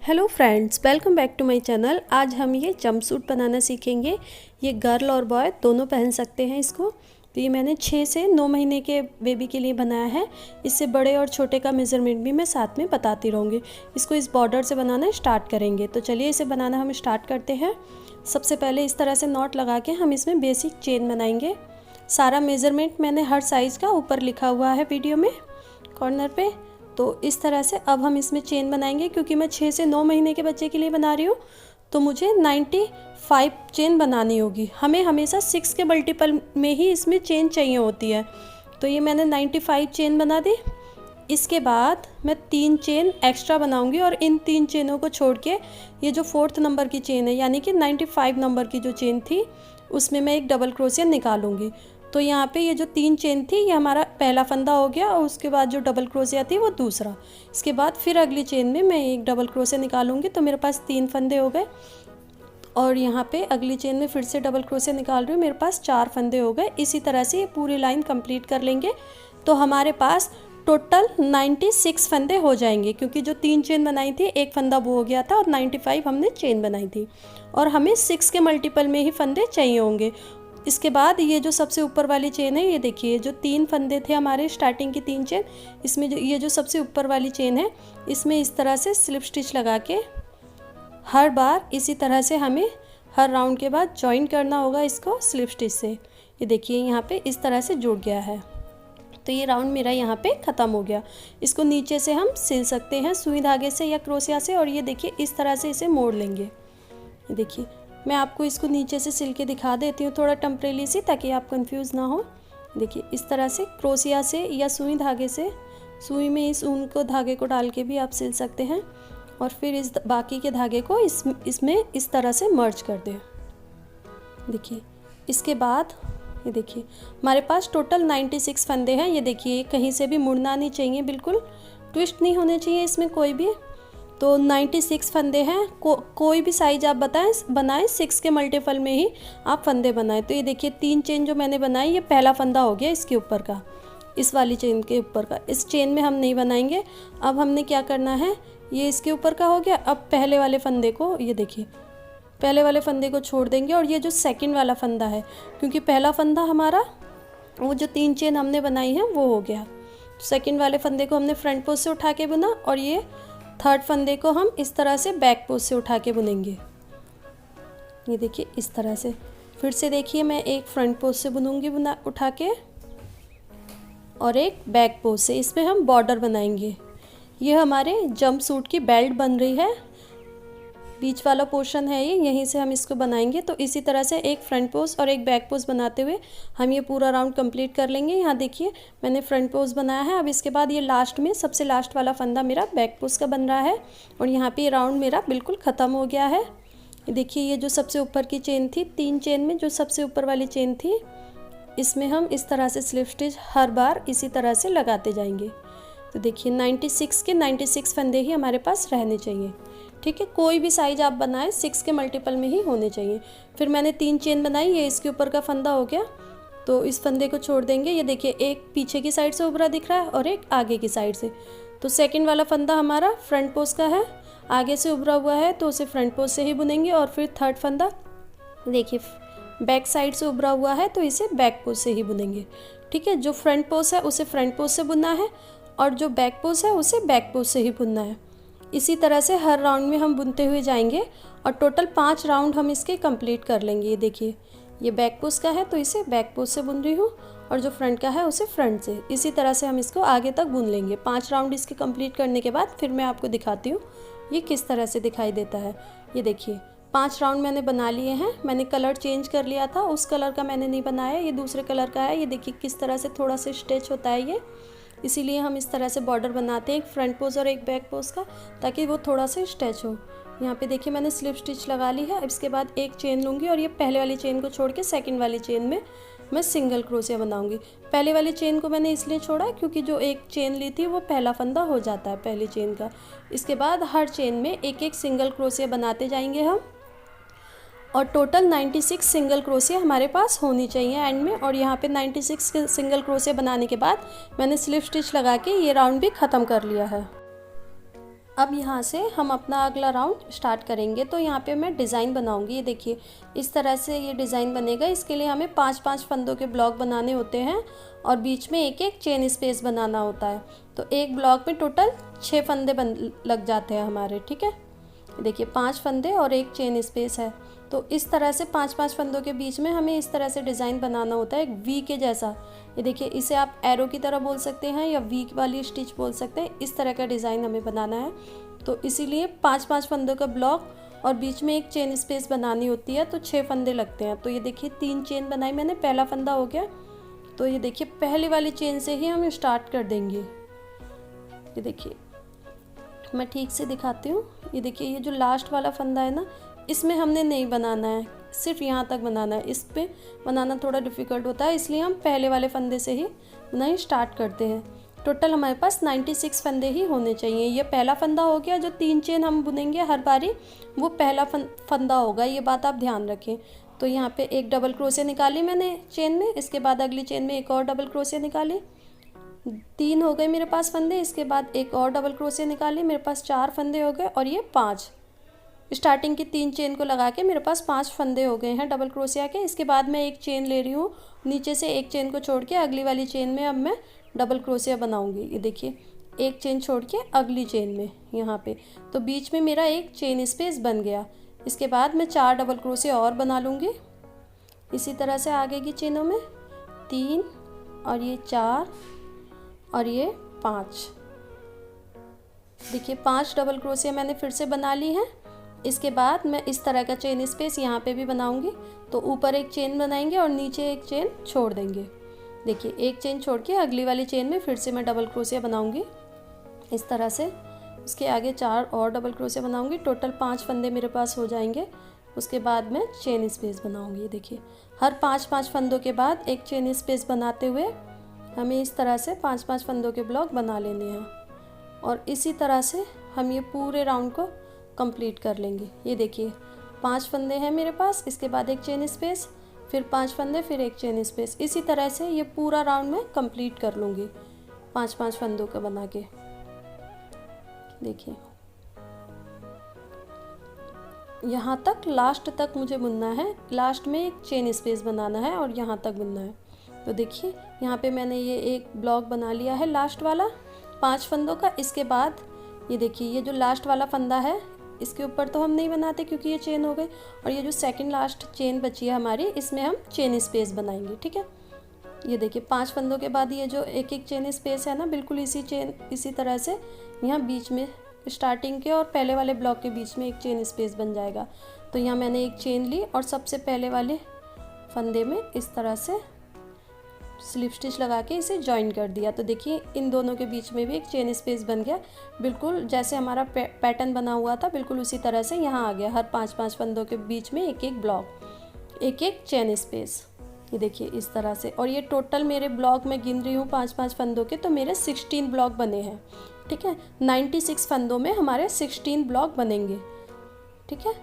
Hello friends, welcome back to my channel. आज हम ये जंपसूट बनाना सीखेंगे। ये गर्ल और बॉय दोनों पहन सकते हैं इसको। तो ये मैंने 6 से 9 महीने के बेबी के लिए बनाया है। इससे बड़े और छोटे का मेज़रमेंट भी मैं साथ में बताती रहूँगी। इसको इस बॉर्डर से बनाना स्टार्ट करेंगे। तो चलिए इसे बनाना हम स्टार्ट करते हैं। सबसे पहले इस तरह से नॉट लगा के हम इसमें बेसिक चेन बनाएंगे। सारा मेज़रमेंट मैंने हर साइज़ का ऊपर लिखा हुआ है वीडियो में कॉर्नर पे। तो इस तरह से अब हम इसमें चेन बनाएंगे। क्योंकि मैं 6 से 9 महीने के बच्चे के लिए बना रही हूँ तो मुझे 95 चेन बनानी होगी। हमें हमेशा 6 के मल्टीपल में ही इसमें चेन चाहिए होती है। तो ये मैंने 95 चेन बना दी। इसके बाद मैं 3 चेन एक्स्ट्रा बनाऊंगी और इन 3 चेनों को छोड़ के ये जो 4th नंबर की चेन है यानी कि 95 नंबर की जो चेन थी उसमें मैं एक डबल क्रोशिया निकालूंगी। तो यहाँ पे ये जो 3 चेन थी ये हमारा पहला फंदा हो गया और उसके बाद जो डबल क्रोशिया थी वो दूसरा। इसके बाद फिर अगली चेन में मैं एक डबल क्रोशिया निकालूंगी तो मेरे पास 3 फंदे हो गए। और यहाँ पे अगली चेन में फिर से डबल क्रोशिया निकाल रही हूँ, मेरे पास 4 फंदे हो गए। इसी तरह से ये पूरी लाइन कंप्लीट कर लेंगे तो हमारे पास टोटल 96 फंदे हो जाएंगे। क्योंकि जो 3 चेन बनाई थी एक फंदा वो हो गया था और 95 हमने चेन बनाई थी और हमें 6 के मल्टीपल में ही फंदे चाहिए होंगे। इसके बाद ये जो सबसे ऊपर वाली चेन है ये देखिए, जो 3 फंदे थे हमारे स्टार्टिंग की 3 चेन, इसमें जो ये जो सबसे ऊपर वाली चेन है इसमें इस तरह से स्लिप स्टिच लगा के हर बार इसी तरह से हमें हर राउंड के बाद जॉइन करना होगा इसको स्लिप स्टिच से। ये देखिए यहाँ पे इस तरह से जुड़ गया है। तो ये राउंड मेरा यहाँ पे ख़त्म हो गया। इसको नीचे से हम सिल सकते हैं सुई धागे से या क्रोशिया से। और ये देखिए इस तरह से इसे मोड़ लेंगे। ये देखिए मैं आपको इसको नीचे से सिल के दिखा देती हूँ थोड़ा टेम्परेरी सी, ताकि आप कंफ्यूज ना हो। देखिए इस तरह से क्रोशिया से या सुई धागे से, सुई में इस ऊन को धागे को डाल के भी आप सिल सकते हैं और फिर इस बाकी के धागे को इसमें इस तरह से मर्ज कर दें। देखिए इसके बाद ये देखिए हमारे पास टोटल 96 फंदे हैं। ये देखिए कहीं से भी मुड़ना नहीं चाहिए, बिल्कुल ट्विस्ट नहीं होने चाहिए इसमें कोई भी। तो 96 फंदे हैं। कोई भी साइज आप बनाएं 6 के मल्टीपल में ही आप फंदे बनाएं। तो ये देखिए 3 चेन जो मैंने बनाई ये पहला फंदा हो गया इसके ऊपर का, इस वाली चेन के ऊपर का। इस चेन में हम नहीं बनाएंगे। अब हमने क्या करना है, ये इसके ऊपर का हो गया। अब पहले वाले फंदे को, ये देखिए पहले वाले फंदे को छोड़ देंगे और ये जो सेकंड वाला फंदा है, क्योंकि पहला फंदा हमारा वो जो 3 चेन हमने बनाई है वो हो गया। सेकंड वाले फंदे को हमने फ्रंट पोस्ट से उठा के बुना और ये 3rd फंदे को हम इस तरह से बैक पोस्ट से उठा के बुनेंगे। ये देखिए इस तरह से। फिर से देखिए मैं एक फ्रंट पोस्ट से बुनूंगी उठा के और एक बैक पोस्ट से। इसमें हम बॉर्डर बनाएंगे। ये हमारे जंप सूट की बेल्ट बन रही है, बीच वाला पोर्शन है ये, यहीं से हम इसको बनाएंगे। तो इसी तरह से एक फ्रंट पोस्ट और एक बैक पोस्ट बनाते हुए हम ये पूरा राउंड कंप्लीट कर लेंगे। यहाँ देखिए मैंने फ्रंट पोस्ट बनाया है। अब इसके बाद ये लास्ट में सबसे लास्ट वाला फंदा मेरा बैक पोस्ट का बन रहा है और यहाँ पे ये राउंड मेरा बिल्कुल ख़त्म हो गया है। देखिए ये जो सबसे ऊपर की चेन थी, 3 चेन में जो सबसे ऊपर वाली चेन थी इसमें हम इस तरह से स्लिप स्टिच हर बार इसी तरह से लगाते जाएंगे। तो देखिए 96 के 96 फंदे ही हमारे पास रहने चाहिए। ठीक है, कोई भी साइज आप बनाएं 6 के मल्टीपल में ही होने चाहिए। फिर मैंने 3 चेन बनाई, ये इसके ऊपर का फंदा हो गया तो इस फंदे को छोड़ देंगे। ये देखिए एक पीछे की साइड से उभरा दिख रहा है और एक आगे की साइड से। तो सेकंड वाला फंदा हमारा फ्रंट पोस्ट का है, आगे से उभरा हुआ है तो उसे फ्रंट पोस्ट से ही बुनेंगे। और फिर 3rd फंदा देखिए बैक साइड से उभरा हुआ है तो इसे बैक पोस्ट से ही बुनेंगे। ठीक है, जो फ्रंट पोस्ट है उसे फ्रंट पोस्ट से बुनना है और जो बैक पोस्ट है उसे बैक पोस्ट से ही बुनना है। इसी तरह से हर राउंड में हम बुनते हुए जाएंगे और टोटल 5 राउंड हम इसके कंप्लीट कर लेंगे। ये देखिए ये बैक पोस्ट का है तो इसे बैक पोस्ट से बुन रही हूँ और जो फ्रंट का है उसे फ्रंट से। इसी तरह से हम इसको आगे तक बुन लेंगे। 5 राउंड इसके कंप्लीट करने के बाद फिर मैं आपको दिखाती हूँ ये किस तरह से दिखाई देता है। ये देखिए 5 राउंड मैंने बना लिए हैं। मैंने कलर चेंज कर लिया था, उस कलर का मैंने नहीं बनाया, ये दूसरे कलर का है। ये देखिए किस तरह से थोड़ा सा स्ट्रेच होता है ये, इसीलिए हम इस तरह से बॉर्डर बनाते हैं, एक फ्रंट पोस्ट और एक बैक पोस्ट का, ताकि वो थोड़ा सा स्ट्रेच हो। यहाँ पे देखिए मैंने स्लिप स्टिच लगा ली है। इसके बाद एक चेन लूँगी और ये पहले वाली चेन को छोड़ के सेकंड वाली चेन में मैं सिंगल क्रोशिया बनाऊँगी। पहले वाली चेन को मैंने इसलिए छोड़ा क्योंकि जो एक चेन ली थी वो पहला फंदा हो जाता है पहली चेन का। इसके बाद हर चेन में एक एक सिंगल क्रोशिया बनाते जाएंगे हम और टोटल 96 सिंगल क्रोशिया हमारे पास होनी चाहिए एंड में। और यहाँ पे 96 सिंगल क्रोशिया बनाने के बाद मैंने स्लिप स्टिच लगा के ये राउंड भी ख़त्म कर लिया है। अब यहाँ से हम अपना अगला राउंड स्टार्ट करेंगे। तो यहाँ पे मैं डिज़ाइन बनाऊंगी। ये देखिए इस तरह से ये डिज़ाइन बनेगा। इसके लिए हमें 5-5 फंदों के ब्लॉक बनाने होते हैं और बीच में एक एक चेन स्पेस बनाना होता है। तो एक ब्लॉक में टोटल 6 फंदे लग जाते हैं हमारे, ठीक है। देखिए 5 फंदे और एक चेन स्पेस है। तो इस तरह से 5-5 फंदों के बीच में हमें इस तरह से डिज़ाइन बनाना होता है, एक वी के जैसा। ये देखिए इसे आप एरो की तरह बोल सकते हैं या वी वाली स्टिच बोल सकते हैं। इस तरह का डिज़ाइन हमें बनाना है। तो इसीलिए 5-5 फंदों का ब्लॉक और बीच में एक चेन स्पेस बनानी होती है। तो 6 फंदे लगते हैं। तो ये देखिए 3 चेन बनाई मैंने, पहला फंदा हो गया। तो ये देखिए पहली वाली चेन से ही हम स्टार्ट कर देंगे। ये देखिए मैं ठीक से दिखाती हूँ। ये देखिए ये जो लास्ट वाला फंदा है ना, इसमें हमने नहीं बनाना है, सिर्फ यहाँ तक बनाना है। इस पे बनाना थोड़ा डिफ़िकल्ट होता है, इसलिए हम पहले वाले फंदे से ही बनाना स्टार्ट करते हैं। टोटल हमारे पास 96 फंदे ही होने चाहिए। ये पहला फंदा हो गया। जो 3 चेन हम बुनेंगे हर बारी, वो पहला फंदा होगा, ये बात आप ध्यान रखें। तो यहाँ पे एक डबल क्रोशिया निकाली मैंने चेन में, इसके बाद अगली चेन में एक और डबल क्रोशिया निकाली। 3 हो गए मेरे पास फंदे। इसके बाद एक और डबल क्रोशिया निकाली, मेरे पास 4 फंदे हो गए। और ये 5 स्टार्टिंग की 3 चेन को लगा के मेरे पास 5 फंदे हो गए हैं डबल क्रोशिया के। इसके बाद मैं एक चेन ले रही हूँ, नीचे से एक चेन को छोड़ के अगली वाली चेन में अब मैं डबल क्रोशिया बनाऊंगी। ये देखिए एक चेन छोड़ के अगली चेन में यहाँ पे, तो बीच में मेरा एक चेन स्पेस बन गया। इसके बाद मैं 4 डबल क्रोशिया और बना लूँगी। इसी तरह से आगे की चेनों में 3 और ये 4 और ये 5। देखिए 5 डबल क्रोशिया मैंने फिर से बना ली है। इसके बाद मैं इस तरह का चेन स्पेस यहाँ पे भी बनाऊंगी। तो ऊपर एक चेन बनाएंगे और नीचे एक चेन छोड़ देंगे। देखिए एक चेन छोड़ के अगली वाली चेन में फिर से मैं डबल क्रोशिया बनाऊंगी इस तरह से। उसके आगे 4 और डबल क्रोशिया बनाऊंगी। टोटल 5 फंदे मेरे पास हो जाएंगे। उसके बाद मैं चेन स्पेस बनाऊंगी। देखिए हर 5-5 फंदों के बाद एक चेन स्पेस बनाते हुए हमें इस तरह से 5-5 फंदों के ब्लॉक बना लेने हैं। और इसी तरह से हम ये पूरे राउंड को कंप्लीट कर लेंगे। ये देखिए 5 फंदे हैं मेरे पास, इसके बाद एक चेन स्पेस, फिर 5 फंदे, फिर एक चेन स्पेस। इसी तरह से ये पूरा राउंड मैं कंप्लीट कर लूँगी 5-5 फंदों का बना के। देखिए यहाँ तक लास्ट तक मुझे बुनना है। लास्ट में एक चेन स्पेस बनाना है और यहाँ तक बुनना है। तो देखिए यहाँ पे मैंने ये एक ब्लॉक बना लिया है लास्ट वाला 5 फंदों का। इसके बाद ये देखिए ये जो लास्ट वाला फंदा है, इसके ऊपर तो हम नहीं बनाते क्योंकि ये चेन हो गई। और ये जो सेकंड लास्ट चेन बची है हमारी, इसमें हम चेन स्पेस बनाएंगे, ठीक है। ये देखिए 5 फंदों के बाद ये जो एक एक चेन स्पेस है ना, बिल्कुल इसी तरह से यहाँ बीच में स्टार्टिंग के और पहले वाले ब्लॉक के बीच में एक चेन स्पेस बन जाएगा। तो यहाँ मैंने एक चेन ली और सबसे पहले वाले फंदे में इस तरह से स्लिप स्टिच लगा के इसे जॉइन कर दिया। तो देखिए इन दोनों के बीच में भी एक चेन स्पेस बन गया। बिल्कुल जैसे हमारा पैटर्न बना हुआ था, बिल्कुल उसी तरह से यहाँ आ गया। हर 5-5 फंदों के बीच में एक एक ब्लॉक, एक एक चेन स्पेस। ये देखिए इस तरह से। और ये टोटल मेरे ब्लॉक में गिन रही हूँ 5-5 फंदों के, तो मेरे 16 ब्लॉक बने हैं, ठीक है। 96 फंदों में हमारे 16 ब्लॉक बनेंगे, ठीक है।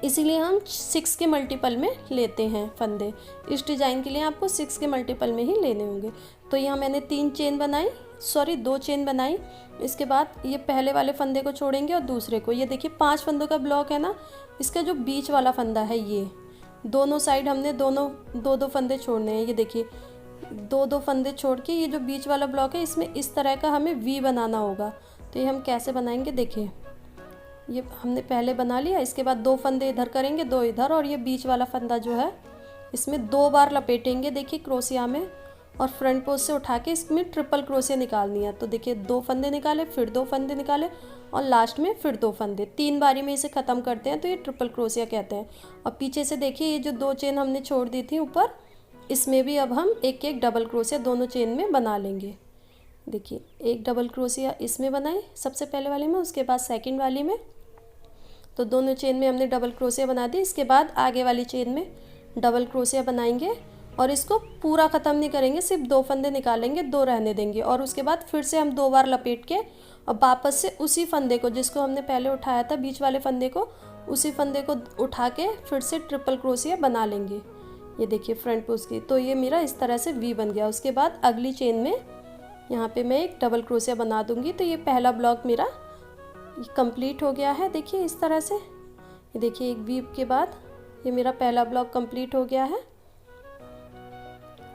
इसीलिए हम 6 के मल्टीपल में लेते हैं फंदे। इस डिज़ाइन के लिए आपको 6 के मल्टीपल में ही लेने होंगे। तो यहाँ मैंने 2 चेन बनाई। इसके बाद ये पहले वाले फंदे को छोड़ेंगे और दूसरे को। ये देखिए 5 फंदों का ब्लॉक है ना, इसका जो बीच वाला फंदा है, ये दोनों साइड हमने दोनों 2-2 फंदे छोड़ने हैं। ये देखिए 2-2 फंदे छोड़ के ये जो बीच वाला ब्लॉक है, इसमें इस तरह का हमें वी बनाना होगा। तो ये हम कैसे बनाएंगे, देखिए ये हमने पहले बना लिया। इसके बाद 2 फंदे इधर करेंगे, 2 इधर, और ये बीच वाला फंदा जो है इसमें 2 बार लपेटेंगे। देखिए क्रोशिया में, और फ्रंट पोस्ट से उठा के इसमें ट्रिपल क्रोशिया निकालनी है। तो देखिए 2 फंदे निकाले, फिर 2 फंदे निकाले और लास्ट में फिर 2 फंदे। 3 बारी में इसे ख़त्म करते हैं, तो ये ट्रिपल क्रोशिया कहते हैं। और पीछे से देखिए ये जो 2 चेन हमने छोड़ दी थी ऊपर, इसमें भी अब हम एक एक डबल क्रोशिया दोनों चेन में बना लेंगे। देखिए एक डबल क्रोशिया इसमें बनाए सबसे पहले वाले में, उसके बाद सेकंड वाली में। तो दोनों चेन में हमने डबल क्रोशिया बना दी। इसके बाद आगे वाली चेन में डबल क्रोशिया बनाएंगे और इसको पूरा ख़त्म नहीं करेंगे, सिर्फ 2 फंदे निकालेंगे, 2 रहने देंगे। और उसके बाद फिर से हम 2 बार लपेट के और वापस से उसी फंदे को, जिसको हमने पहले उठाया था बीच वाले फंदे को, उसी फंदे को उठा के फिर से ट्रिपल क्रोशिया बना लेंगे। ये देखिए फ्रंट पोस्ट की। तो ये मेरा इस तरह से वी बन गया। उसके बाद अगली चेन में यहाँ पे मैं एक डबल क्रोशिया बना दूंगी। तो ये पहला ब्लॉक मेरा ये कंप्लीट हो गया है। देखिए इस तरह से, ये देखिए एक वीव के बाद ये मेरा पहला ब्लॉक कंप्लीट हो गया है।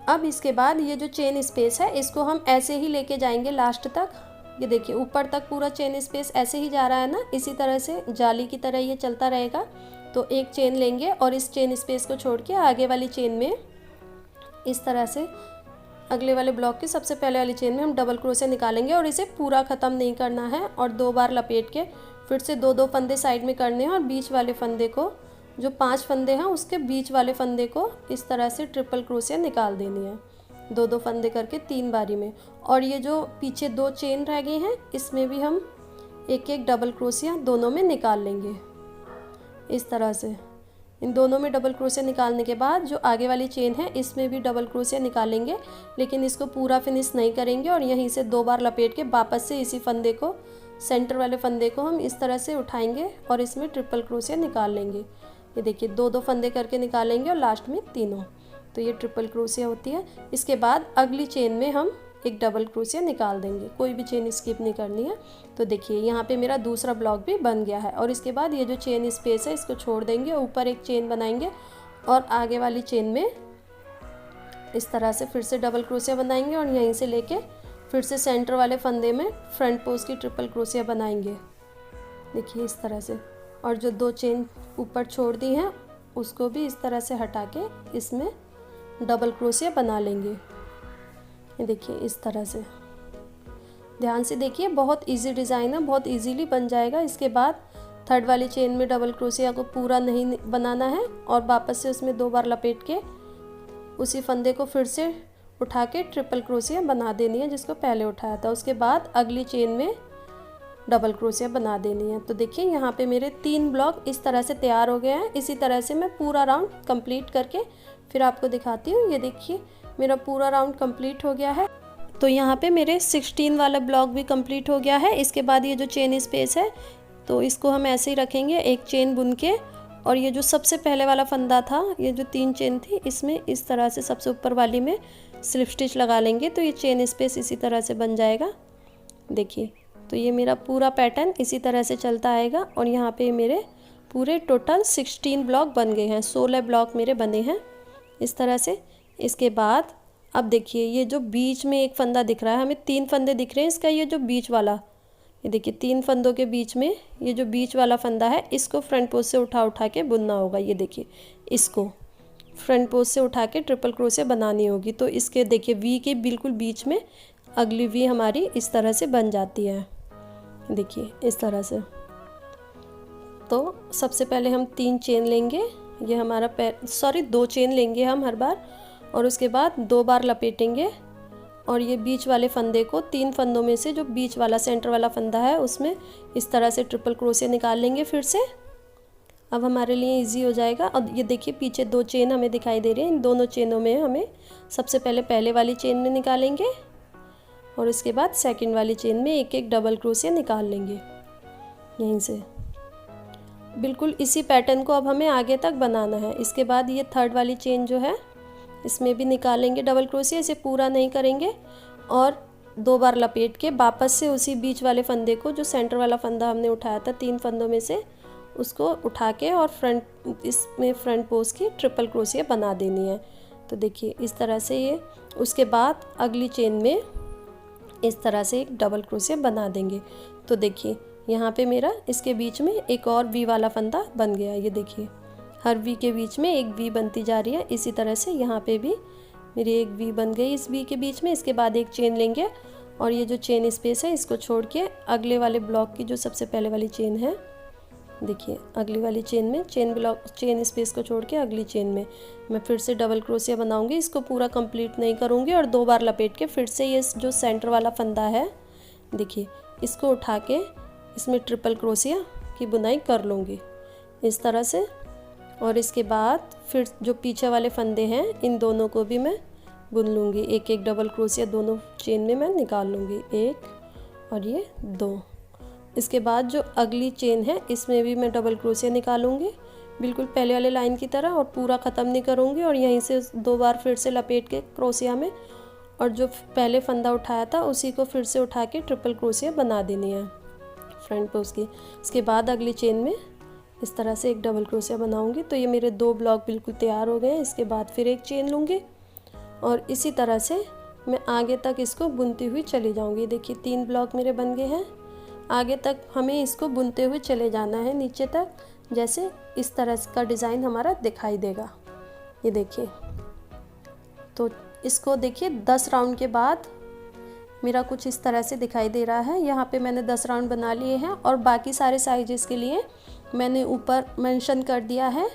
अब इसके बाद ये जो चेन स्पेस है इसको हम ऐसे ही लेके जाएंगे लास्ट तक। ये देखिए ऊपर तक पूरा चेन स्पेस ऐसे ही जा रहा है ना, इसी तरह से जाली की तरह ये चलता रहेगा। तो एक चेन लेंगे और इस चेन स्पेस को छोड़ के आगे वाली चेन में इस तरह से अगले वाले ब्लॉक की सबसे पहले वाली चेन में हम डबल क्रोशे निकालेंगे और इसे पूरा ख़त्म नहीं करना है और 2 बार लपेट के फिर से 2-2 फंदे साइड में करने हैं और बीच वाले फंदे को, जो 5 फंदे हैं उसके बीच वाले फंदे को इस तरह से ट्रिपल क्रोशे निकाल देनी है, 2-2 फंदे करके 3 बारी में। और ये जो पीछे 2 चेन रह गई हैं इसमें भी हम एक एक डबल क्रोशिया दोनों में निकाल लेंगे इस तरह से। इन दोनों में डबल क्रोशिया निकालने के बाद जो आगे वाली चेन है इसमें भी डबल क्रोशिया निकालेंगे, लेकिन इसको पूरा फिनिश नहीं करेंगे और यहीं से 2 बार लपेट के वापस से इसी फंदे को, सेंटर वाले फंदे को हम इस तरह से उठाएंगे और इसमें ट्रिपल क्रोशिया निकाल लेंगे। ये देखिए 2-2 फंदे करके निकालेंगे और लास्ट में तीनों, तो ये ट्रिपल क्रोशिया होती है। इसके बाद अगली चेन में हम एक डबल क्रोशिया निकाल देंगे, कोई भी चेन स्किप नहीं करनी है। तो देखिए यहाँ पे मेरा दूसरा ब्लॉक भी बन गया है। और इसके बाद ये जो चेन स्पेस है इसको छोड़ देंगे, ऊपर एक चेन बनाएंगे और आगे वाली चेन में इस तरह से फिर से डबल क्रोशिया बनाएंगे और यहीं से लेके फिर से सेंटर वाले फंदे में फ्रंट पोस्ट की ट्रिपल क्रोशिया बनाएंगे, देखिए इस तरह से। और जो 2 चेन ऊपर छोड़ दी हैं उसको भी इस तरह से हटा के इसमें डबल क्रोशिया बना लेंगे, ये देखिए इस तरह से। ध्यान से देखिए, बहुत इजी डिज़ाइन है, बहुत इजीली बन जाएगा। इसके बाद 3rd वाली चेन में डबल क्रोशिया को पूरा नहीं बनाना है और वापस से उसमें 2 बार लपेट के उसी फंदे को फिर से उठा के ट्रिपल क्रोशिया बना देनी है जिसको पहले उठाया था। उसके बाद अगली चेन में डबल क्रोशिया बना देनी है। तो देखिए यहाँ पे मेरे 3 ब्लॉक इस तरह से तैयार हो गए हैं। इसी तरह से मैं पूरा राउंड कंप्लीट करके फिर आपको दिखाती हूँ। ये देखिए मेरा पूरा राउंड कंप्लीट हो गया है। तो यहाँ पे मेरे 16 वाला ब्लॉक भी कंप्लीट हो गया है। इसके बाद ये जो चेन स्पेस है तो इसको हम ऐसे ही रखेंगे, एक चेन बुन के, और ये जो सबसे पहले वाला फंदा था, ये जो 3 चेन थी, इसमें इस तरह से सबसे ऊपर वाली में स्लिप स्टिच लगा लेंगे तो ये चेन स्पेस इसी तरह से बन जाएगा। देखिए तो ये मेरा पूरा पैटर्न इसी तरह से चलता आएगा और यहाँ पे मेरे पूरे टोटल 16 ब्लॉक बन गए हैं, 16 ब्लॉक मेरे बने हैं इस तरह से। इसके बाद अब देखिए ये जो बीच में एक फंदा दिख रहा है, हमें 3 फंदे दिख रहे हैं, इसका ये जो बीच वाला, ये देखिए 3 फंदों के बीच में ये जो बीच वाला फंदा है इसको फ्रंट पोस्ट से उठा के बुनना होगा। ये देखिए इसको फ्रंट पोस्ट से उठा के ट्रिपल क्रोशिया बनानी होगी। तो इसके देखिए वी के बिल्कुल बीच में अगली वी हमारी इस तरह से बन जाती है, देखिए इस तरह से। तो सबसे पहले हम 3 चेन लेंगे, ये हमारा 2 चेन लेंगे हम हर बार, और उसके बाद 2 बार लपेटेंगे और ये बीच वाले फंदे को 3 फंदों में से जो बीच वाला सेंटर वाला फंदा है उसमें इस तरह से ट्रिपल क्रोशिया निकाल लेंगे फिर से। अब हमारे लिए इजी हो जाएगा। अब ये देखिए पीछे 2 चेन हमें दिखाई दे रही हैं, इन दोनों चेनों में हमें सबसे पहले वाली चेन में निकालेंगे और इसके बाद सेकंड वाली चेन में एक एक डबल क्रोशिया निकाल लेंगे यहीं से। बिल्कुल इसी पैटर्न को अब हमें आगे तक बनाना है। इसके बाद ये 3rd वाली चेन जो है इसमें भी निकालेंगे डबल क्रोशिया, इसे पूरा नहीं करेंगे और 2 बार लपेट के वापस से उसी बीच वाले फंदे को, जो सेंटर वाला फंदा हमने उठाया था 3 फंदों में से, उसको उठा के और इसमें फ्रंट पोस्ट की ट्रिपल क्रोशिया बना देनी है। तो देखिए इस तरह से ये। उसके बाद अगली चेन में इस तरह से एक डबल क्रोशिया बना देंगे। तो देखिए यहाँ पे मेरा इसके बीच में एक और वी वाला फंदा बन गया। ये देखिए हर वी के बीच में एक वी बनती जा रही है। इसी तरह से यहाँ पे भी मेरी एक वी बन गई इस वी के बीच में। इसके बाद एक चेन लेंगे और ये जो चेन स्पेस है इसको छोड़ के अगले वाले ब्लॉक की जो सबसे पहले वाली चेन है, देखिए अगली वाली चेन में चेन स्पेस को छोड़ के अगली चेन में मैं फिर से डबल क्रोशिया बनाऊंगी। इसको पूरा कंप्लीट नहीं करूंगी और 2 बार लपेट के फिर से ये जो सेंटर वाला फंदा है, देखिए इसको उठा के इसमें ट्रिपल क्रोशिया की बुनाई कर लूँगी इस तरह से। और इसके बाद फिर जो पीछे वाले फंदे हैं इन दोनों को भी मैं बुन लूँगी, एक एक डबल क्रोशिया दोनों चेन में मैं निकाल लूँगी, 1 और ये 2। इसके बाद जो अगली चेन है इसमें भी मैं डबल क्रोशिया निकालूंगी बिल्कुल पहले वाले लाइन की तरह और पूरा ख़त्म नहीं करूँगी और यहीं से 2 बार फिर से लपेट के क्रोशिया में, और जो पहले फंदा उठाया था उसी को फिर से उठा के ट्रिपल क्रोशिया बना देनी है फ्रंट पे उसकी। इसके बाद अगली चेन में इस तरह से एक डबल क्रोशिया बनाऊंगी। तो ये मेरे 2 ब्लॉक बिल्कुल तैयार हो गए। इसके बाद फिर एक चेन लूँगी और इसी तरह से मैं आगे तक इसको बुनती हुई चली जाऊंगी। देखिए 3 ब्लॉक मेरे बन गए हैं। आगे तक हमें इसको बुनते हुए चले जाना है नीचे तक, जैसे इस तरह का डिज़ाइन हमारा दिखाई देगा। ये देखिए, तो इसको देखिए 10 राउंड के बाद मेरा कुछ इस तरह से दिखाई दे रहा है। यहाँ पे मैंने 10 राउंड बना लिए हैं और बाकी सारे साइजेस के लिए मैंने ऊपर मेंशन कर दिया है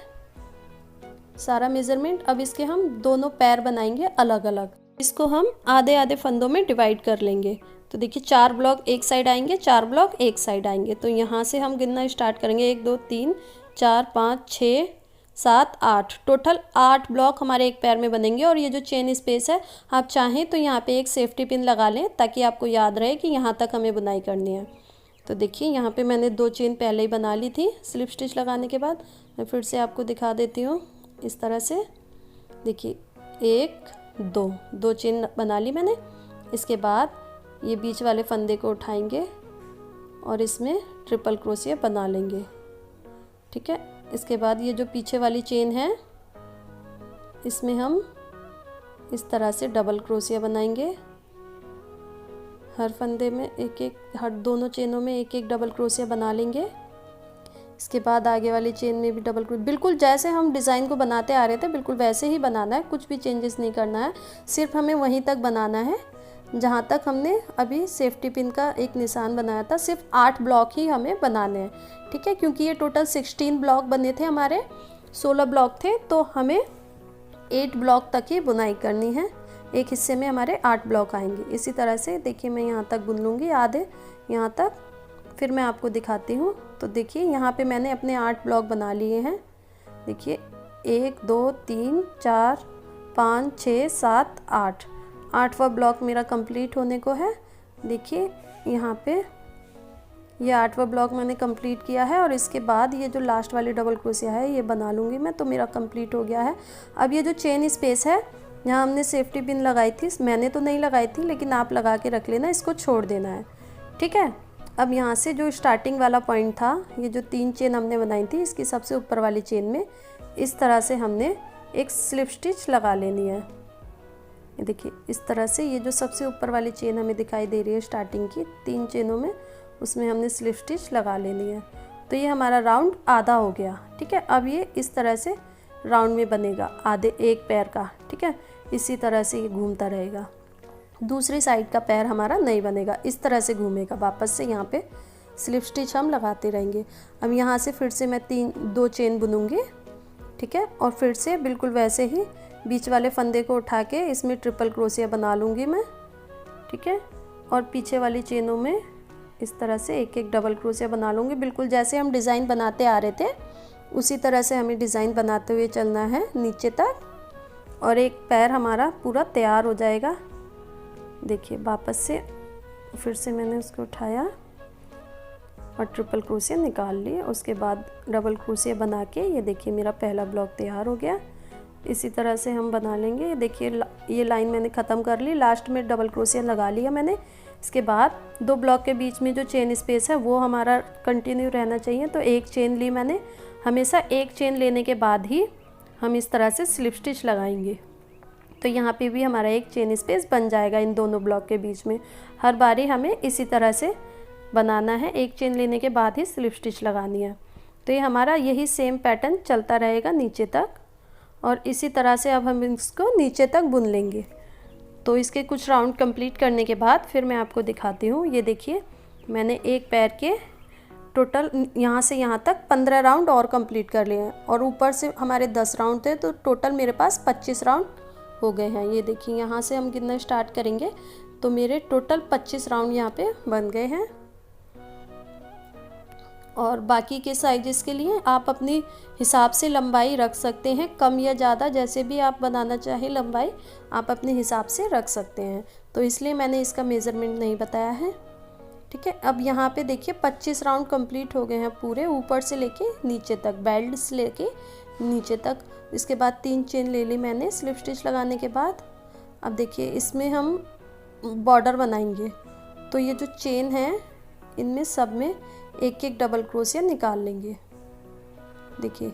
सारा मेज़रमेंट। अब इसके हम दोनों पैर बनाएंगे अलग अलग। इसको हम आधे आधे फंदों में डिवाइड कर लेंगे। तो देखिए 4 ब्लॉक एक साइड आएंगे, 4 ब्लॉक एक साइड आएंगे। तो यहाँ से हम गिनना स्टार्ट करेंगे। 1 2 3 4 5 6 7 8, टोटल 8 ब्लॉक हमारे एक पैर में बनेंगे। और ये जो चेन स्पेस है, आप चाहें तो यहाँ पे एक सेफ्टी पिन लगा लें ताकि आपको याद रहे कि यहाँ तक हमें बुनाई करनी है। तो देखिए यहाँ पे मैंने 2 चेन पहले ही बना ली थी स्लिप स्टिच लगाने के बाद। मैं फिर से आपको दिखा देती हूँ इस तरह से। देखिए 1 2 चेन बना ली मैंने। इसके बाद ये बीच वाले फंदे को उठाएंगे और इसमें ट्रिपल क्रोशिया बना लेंगे। ठीक है, इसके बाद ये जो पीछे वाली चेन है, इसमें हम इस तरह से डबल क्रोशिया बनाएंगे। हर फंदे में एक एक, हर दोनों चेनों में एक एक डबल क्रोशिया बना लेंगे। इसके बाद आगे वाली चेन में भी डबल क्रोशिया, बिल्कुल जैसे हम डिज़ाइन को बनाते आ रहे थे बिल्कुल वैसे ही बनाना है, कुछ भी चेंजेस नहीं करना है। सिर्फ हमें वहीं तक बनाना है जहाँ तक हमने अभी सेफ्टी पिन का एक निशान बनाया था। सिर्फ 8 ब्लॉक ही हमें बनाने हैं। ठीक है, क्योंकि ये टोटल 16 ब्लॉक बने थे, हमारे 16 ब्लॉक थे, तो हमें 8 ब्लॉक तक ही बुनाई करनी है। एक हिस्से में हमारे 8 ब्लॉक आएंगे। इसी तरह से देखिए मैं यहाँ तक बुन लूँगी, आधे यहाँ तक, फिर मैं आपको दिखाती हूँ। तो देखिए यहाँ पे मैंने अपने 8 ब्लॉक बना लिए हैं। देखिए 1 2 3 4 5 6 7 8, 8वां ब्लॉक मेरा कंप्लीट होने को है। देखिए यहाँ पे ये 8वां ब्लॉक मैंने कंप्लीट किया है और इसके बाद ये जो लास्ट वाली डबल क्रोशिया है ये बना लूँगी मैं, तो मेरा कंप्लीट हो गया है। अब ये जो चेन स्पेस है, यहाँ हमने सेफ्टी पिन लगाई थी, मैंने तो नहीं लगाई थी लेकिन आप लगा के रख लेना, इसको छोड़ देना है। ठीक है, अब यहाँ से जो स्टार्टिंग वाला पॉइंट था, ये जो 3 चेन हमने बनाई थी, इसकी सबसे ऊपर वाली चेन में इस तरह से हमने एक स्लिप स्टिच लगा लेनी है। ये देखिए इस तरह से, ये जो सबसे ऊपर वाली चेन हमें दिखाई दे रही है स्टार्टिंग की 3 चेनों में, उसमें हमने स्लिप स्टिच लगा लेनी है। तो ये हमारा राउंड आधा हो गया। ठीक है, अब ये इस तरह से राउंड में बनेगा, आधे एक पैर का। ठीक है, इसी तरह से ये घूमता रहेगा। दूसरी साइड का पैर हमारा नहीं बनेगा, इस तरह से घूमेगा। वापस से यहाँ पे स्लिप स्टिच हम लगाते रहेंगे। अब यहाँ से फिर से मैं 2 चेन बुनूंगी। ठीक है, और फिर से बिल्कुल वैसे ही बीच वाले फंदे को उठा के इसमें ट्रिपल क्रोशिया बना लूँगी मैं। ठीक है, और पीछे वाली चेनों में इस तरह से एक एक डबल क्रोशिया बना लूँगी। बिल्कुल जैसे हम डिज़ाइन बनाते आ रहे थे उसी तरह से हमें डिज़ाइन बनाते हुए चलना है नीचे तक, और एक पैर हमारा पूरा तैयार हो जाएगा। देखिए वापस से फिर से मैंने उसको उठाया और ट्रिपल क्रोशिया निकाल लिए। उसके बाद डबल क्रोशिया बना के ये देखिए मेरा पहला ब्लॉक तैयार हो गया। इसी तरह से हम बना लेंगे। ये देखिए ये लाइन मैंने ख़त्म कर ली, लास्ट में डबल क्रोशिया लगा लिया मैंने। इसके बाद 2 ब्लॉक के बीच में जो चेन स्पेस है वो हमारा कंटिन्यू रहना चाहिए, तो एक चेन ली मैंने। हमेशा एक चेन लेने के बाद ही हम इस तरह से स्लिप स्टिच लगाएंगे। तो यहाँ पे भी हमारा एक चेन स्पेस बन जाएगा इन दोनों ब्लॉक के बीच में। हर बारी हमें इसी तरह से बनाना है, एक चेन लेने के बाद ही स्लिप स्टिच लगानी है। तो ये हमारा यही सेम पैटर्न चलता रहेगा नीचे तक, और इसी तरह से अब हम इसको नीचे तक बुन लेंगे। तो इसके कुछ राउंड कंप्लीट करने के बाद फिर मैं आपको दिखाती हूँ। ये देखिए मैंने एक पैर के टोटल यहाँ से यहाँ तक 15 राउंड और कंप्लीट कर लिए हैं, और ऊपर से हमारे 10 राउंड थे, तो टोटल मेरे पास 25 राउंड हो गए हैं। ये देखिए यहाँ से हम गिनना स्टार्ट करेंगे तो मेरे टोटल 25 राउंड यहाँ पे बन गए हैं। और बाकी के साइजेस के लिए आप अपनी हिसाब से लंबाई रख सकते हैं, कम या ज़्यादा, जैसे भी आप बनाना चाहें लंबाई आप अपने हिसाब से रख सकते हैं। तो इसलिए मैंने इसका मेज़रमेंट नहीं बताया है। ठीक है, अब यहाँ पे देखिए 25 राउंड कंप्लीट हो गए हैं पूरे, ऊपर से लेके नीचे तक, बेल्ट से लेके नीचे तक। इसके बाद 3 चेन ले ली मैंने स्लिप स्टिच लगाने के बाद। अब देखिए इसमें हम बॉर्डर बनाएंगे। तो ये जो चेन है इनमें सब में एक एक डबल क्रोशिया निकाल लेंगे। देखिए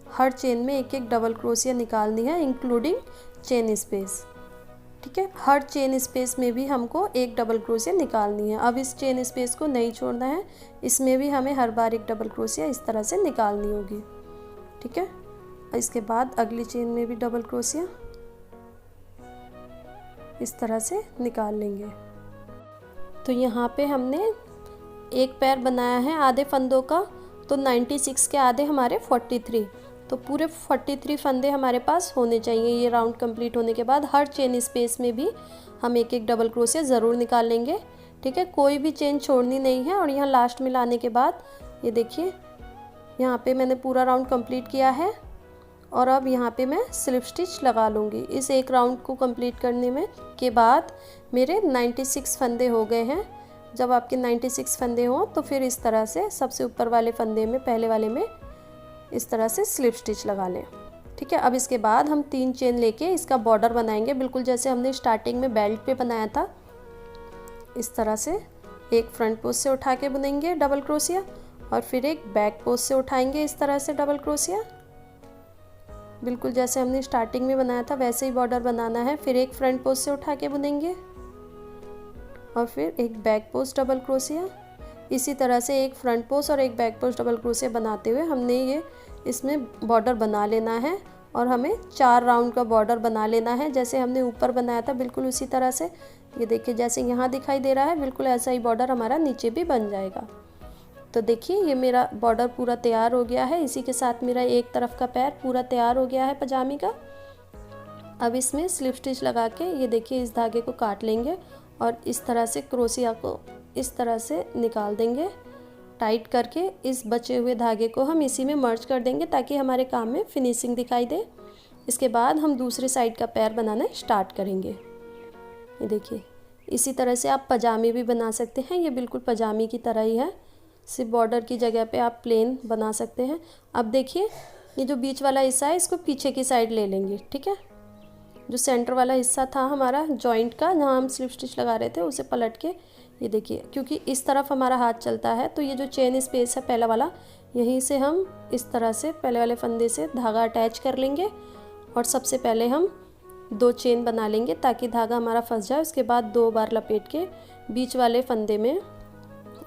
हर चेन में एक एक डबल क्रोशिया निकालनी है, इंक्लूडिंग चेन स्पेस। ठीक है, हर चेन स्पेस में भी हमको एक डबल क्रोशिया निकालनी है। अब इस चेन स्पेस को नहीं छोड़ना है, इसमें भी हमें हर बार एक डबल क्रोशिया इस तरह से निकालनी होगी। ठीक है, इसके बाद अगली चेन में भी डबल क्रोशिया इस तरह से निकाल लेंगे। तो यहाँ पे हमने एक पैर बनाया है आधे फंदों का, तो 96 के आधे हमारे 43, तो पूरे 43 फंदे हमारे पास होने चाहिए। ये राउंड कंप्लीट होने के बाद हर चेन स्पेस में भी हम एक एक डबल क्रोशिया ज़रूर निकाल लेंगे। ठीक है, कोई भी चेन छोड़नी नहीं है। और यहाँ लास्ट में लाने के बाद ये देखिए यहाँ पे मैंने पूरा राउंड कंप्लीट किया है और अब यहाँ पे मैं स्लिप स्टिच लगा लूँगी। इस एक राउंड को कंप्लीट करने में के बाद मेरे 96 फंदे हो गए हैं। जब आपके 96 फंदे हों तो फिर इस तरह से सबसे ऊपर वाले फंदे में, पहले वाले में इस तरह से स्लिप स्टिच लगा लें। ठीक है, अब इसके बाद हम 3 चेन लेके इसका बॉर्डर बनाएंगे, बिल्कुल जैसे हमने स्टार्टिंग में बेल्ट पे बनाया था। इस तरह से एक फ्रंट पोस्ट से उठा के बुनेंगे डबल क्रोशिया और फिर एक बैक पोस्ट से उठाएंगे इस तरह से डबल क्रोशिया। बिल्कुल जैसे हमने स्टार्टिंग में बनाया था वैसे ही बॉर्डर बनाना है। फिर एक फ्रंट पोस्ट से उठा के बुनेंगे और फिर एक बैक पोस्ट डबल क्रोशिया। इसी तरह से एक फ्रंट पोस्ट और एक बैक पोस्ट डबल क्रोशिया बनाते हुए हमने ये इसमें बॉर्डर बना लेना है और हमें 4 राउंड का बॉर्डर बना लेना है, जैसे हमने ऊपर बनाया था बिल्कुल उसी तरह से। ये देखिए जैसे यहाँ दिखाई दे रहा है, बिल्कुल ऐसा ही बॉर्डर हमारा नीचे भी बन जाएगा। तो देखिए ये मेरा बॉर्डर पूरा तैयार हो गया है। इसी के साथ मेरा एक तरफ का पैर पूरा तैयार हो गया है पजामे का। अब इसमें स्लिप स्टिच लगा के ये देखिए इस धागे को काट लेंगे और इस तरह से क्रोशिया को इस तरह से निकाल देंगे टाइट करके। इस बचे हुए धागे को हम इसी में मर्ज कर देंगे ताकि हमारे काम में फिनिशिंग दिखाई दे। इसके बाद हम दूसरे साइड का पैर बनाना स्टार्ट करेंगे। ये देखिए इसी तरह से आप पजामे भी बना सकते हैं, ये बिल्कुल पजामे की तरह ही है, सिर्फ बॉर्डर की जगह पे आप प्लेन बना सकते हैं। अब देखिए ये जो बीच वाला हिस्सा है इसको पीछे की साइड ले लेंगे। ठीक है, जो सेंटर वाला हिस्सा था हमारा जॉइंट का, जहाँ हम स्लिप स्टिच लगा रहे थे, उसे पलट के ये देखिए, क्योंकि इस तरफ हमारा हाथ चलता है तो ये जो चेन स्पेस है पहला वाला, यहीं से हम इस तरह से पहले वाले फंदे से धागा अटैच कर लेंगे और सबसे पहले हम 2 चेन बना लेंगे ताकि धागा हमारा फंस जाए। उसके बाद 2 बार लपेट के बीच वाले फंदे में,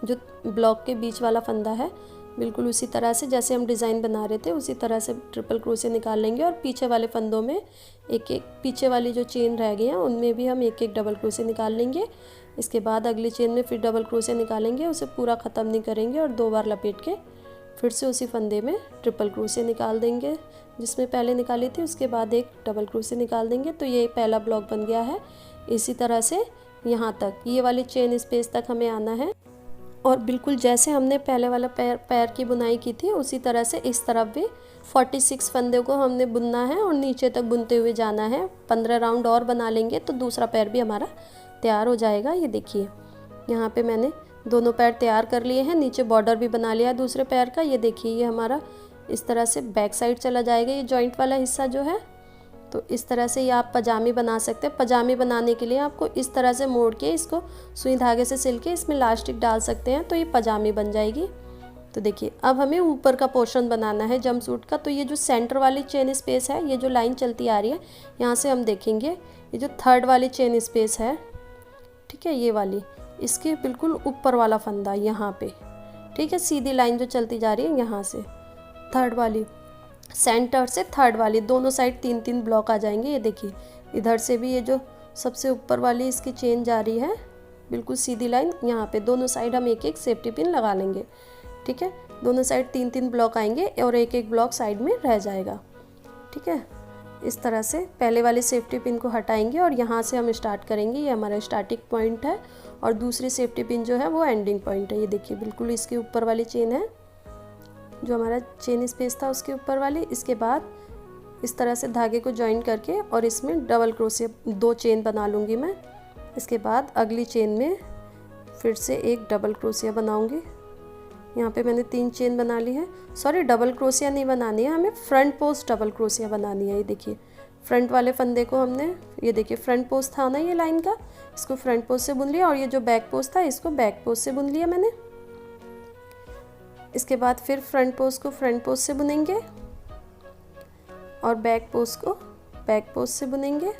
जो ब्लॉक के बीच वाला फंदा है, बिल्कुल उसी तरह से जैसे हम डिज़ाइन बना रहे थे उसी तरह से ट्रिपल क्रोशिया निकाल लेंगे और पीछे वाले फंदों में एक एक, पीछे वाली जो चेन रह गई हैं उनमें भी हम एक एक डबल क्रोशिया निकाल लेंगे। इसके बाद अगली चेन में फिर डबल क्रोशिया निकालेंगे, उसे पूरा ख़त्म नहीं करेंगे और 2 बार लपेट के फिर से उसी फंदे में ट्रिपल क्रोशिया निकाल देंगे जिसमें पहले निकाली थी। उसके बाद एक डबल क्रोशिया निकाल देंगे। तो ये पहला ब्लॉक बन गया है। इसी तरह से यहाँ तक, ये वाली चेन स्पेस तक हमें आना है और बिल्कुल जैसे हमने पहले वाला पैर की बुनाई की थी उसी तरह से इस तरफ भी 46 फंदे को हमने बुनना है और नीचे तक बुनते हुए जाना है। 15 राउंड और बना लेंगे तो दूसरा पैर भी हमारा तैयार हो जाएगा। ये देखिए यहाँ पे मैंने दोनों पैर तैयार कर लिए हैं, नीचे बॉर्डर भी बना लिया है दूसरे पैर का। ये देखिए ये हमारा इस तरह से बैक साइड चला जाएगा, ये जॉइंट वाला हिस्सा जो है। तो इस तरह से ये आप पजामे बना सकते हैं। पजामे बनाने के लिए आपको इस तरह से मोड़ के इसको सुई धागे से सिल के इसमें इलास्टिक डाल सकते हैं, तो ये पजामे बन जाएगी। तो देखिए अब हमें ऊपर का पोर्शन बनाना है जंपसूट का। तो ये जो सेंटर वाली चेन स्पेस है, ये जो लाइन चलती आ रही है, यहाँ से हम देखेंगे ये जो थर्ड वाली चेन स्पेस है, ठीक है, ये वाली, इसके बिल्कुल ऊपर वाला फंदा यहाँ पे, ठीक है, सीधी लाइन जो चलती जा रही है यहाँ से थर्ड वाली, सेंटर से थर्ड वाली, दोनों साइड 3-3 ब्लॉक आ जाएंगे। ये देखिए इधर से भी ये जो सबसे ऊपर वाली इसकी चेन जा रही है, बिल्कुल सीधी लाइन, यहाँ पे दोनों साइड हम एक एक सेफ्टी पिन लगा लेंगे। ठीक है, दोनों साइड 3-3 ब्लॉक आएंगे और एक एक ब्लॉक साइड में रह जाएगा। ठीक है, इस तरह से पहले वाले सेफ्टी पिन को हटाएंगे और यहाँ से हम स्टार्ट करेंगे। ये हमारा स्टार्टिंग पॉइंट है और दूसरी सेफ्टी पिन जो है वो एंडिंग पॉइंट है। ये देखिए बिल्कुल इसके ऊपर वाली चेन है, जो हमारा चेन स्पेस था उसके ऊपर वाली। इसके बाद इस तरह से धागे को ज्वाइन करके और इसमें डबल क्रोशिया 2 चेन बना लूँगी मैं। इसके बाद अगली चेन में फिर से एक डबल क्रोशिया बनाऊँगी। यहाँ पे मैंने 3 चेन बना ली है। सॉरी, डबल क्रोशिया नहीं बनानी है, हमें फ्रंट पोस्ट डबल क्रोशिया बनानी है। ये देखिए फ्रंट वाले फंदे को हमने, ये देखिए फ्रंट पोस्ट था ना ये लाइन का, इसको फ्रंट पोस्ट से बुन लिया और ये जो बैक पोस्ट था इसको बैक पोस्ट से बुन लिया मैंने। इसके बाद फिर फ्रंट पोस्ट को फ्रंट पोस्ट से बुनेंगे और बैक पोस्ट को बैक पोस्ट से बुनेंगे।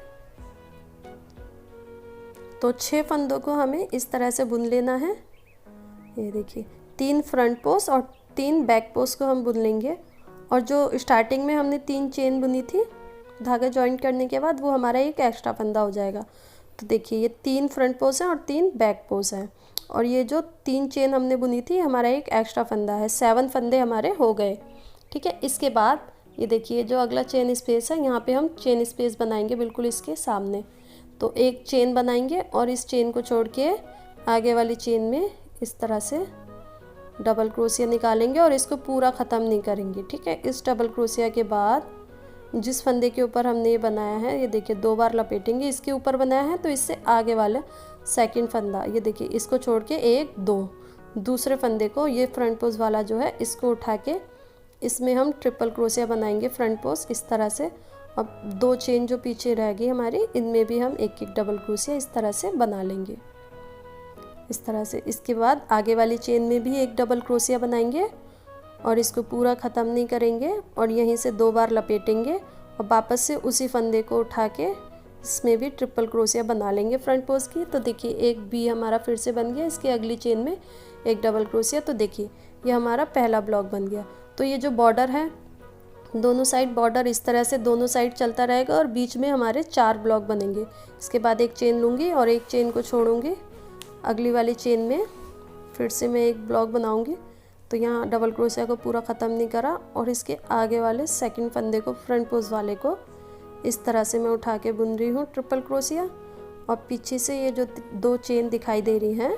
तो 6 फंदों को हमें इस तरह से बुन लेना है। ये देखिए 3 फ्रंट पोस्ट और 3 बैक पोस्ट को हम बुन लेंगे। और जो स्टार्टिंग में हमने 3 चेन बुनी थी धागा जॉइंट करने के बाद, वो हमारा एक एक्स्ट्रा फंदा हो जाएगा। तो देखिए ये 3 फ्रंट पोस्ट हैं और 3 बैक पोस्ट हैं, और ये जो 3 चेन हमने बुनी थी हमारा एक एक्स्ट्रा फंदा है। 7 फंदे हमारे हो गए। ठीक है, इसके बाद ये देखिए जो अगला चेन स्पेस है, यहाँ पे हम चेन स्पेस बनाएंगे बिल्कुल इसके सामने। तो एक चेन बनाएंगे और इस चेन को छोड़ के आगे वाली चेन में इस तरह से डबल क्रोशिया निकालेंगे और इसको पूरा ख़त्म नहीं करेंगे। ठीक है, इस डबल क्रोशिया के बाद जिस फंदे के ऊपर हमने ये बनाया है, ये देखिए 2 बार लपेटेंगे। इसके ऊपर बनाया है तो इससे आगे वाला सेकंड फंदा, ये देखिए इसको छोड़ के 1 2 दूसरे फंदे को, ये फ्रंट पोस्ट वाला जो है इसको उठा के इसमें हम ट्रिपल क्रोशिया बनाएंगे फ्रंट पोस्ट इस तरह से। अब 2 चेन जो पीछे रह गई हमारी, इनमें भी हम एक डबल क्रोशिया इस तरह से बना लेंगे इस तरह से। इसके बाद आगे वाली चेन में भी एक डबल क्रोशिया बनाएंगे और इसको पूरा ख़त्म नहीं करेंगे और यहीं से 2 बार लपेटेंगे और वापस से उसी फंदे को उठा के इसमें भी ट्रिपल क्रोशिया बना लेंगे फ्रंट पोस्ट की। तो देखिए एक बी हमारा फिर से बन गया, इसके अगली चेन में एक डबल क्रोशिया। तो देखिए ये हमारा पहला ब्लॉक बन गया। तो ये जो बॉर्डर है, दोनों साइड बॉर्डर इस तरह से दोनों साइड चलता रहेगा और बीच में हमारे 4 ब्लॉक बनेंगे। इसके बाद एक चेन लूँगी और एक चेन को छोड़ूंगी, अगली वाली चेन में फिर से मैं एक ब्लॉक बनाऊंगी। तो यहाँ डबल क्रोशिया को पूरा ख़त्म नहीं करा और इसके आगे वाले सेकंड फंदे को फ्रंट पोस्ट वाले को इस तरह से मैं उठा के बुन रही हूँ ट्रिपल क्रोशिया। और पीछे से ये जो 2 चेन दिखाई दे रही हैं,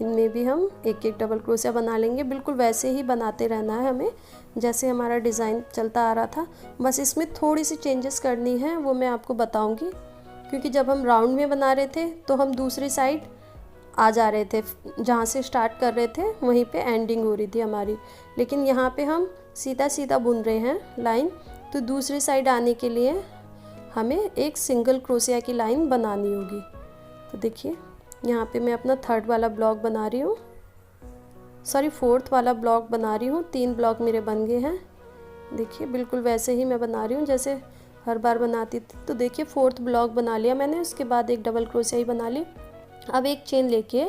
इनमें भी हम एक डबल क्रोशिया बना लेंगे। बिल्कुल वैसे ही बनाते रहना है हमें जैसे हमारा डिज़ाइन चलता आ रहा था। बस इसमें थोड़ी सी चेंजेस करनी है, वो मैं आपको बताऊंगी, क्योंकि जब हम राउंड में बना रहे थे तो हम दूसरी साइड आ जा रहे थे, जहाँ से स्टार्ट कर रहे थे वहीं पे एंडिंग हो रही थी हमारी। लेकिन यहाँ पे हम सीधा सीधा बुन रहे हैं लाइन, तो दूसरी साइड आने के लिए हमें एक सिंगल क्रोशिया की लाइन बनानी होगी। तो देखिए यहाँ पे मैं अपना 3rd वाला ब्लॉक बना रही हूँ, सॉरी 4th वाला ब्लॉक बना रही हूँ। 3 ब्लॉक मेरे बन गए हैं। देखिए बिल्कुल वैसे ही मैं बना रही हूँ जैसे हर बार बनाती थी। तो देखिए 4th ब्लॉक बना लिया मैंने, उसके बाद एक डबल क्रोशिया ही बना ली। अब एक चेन लेके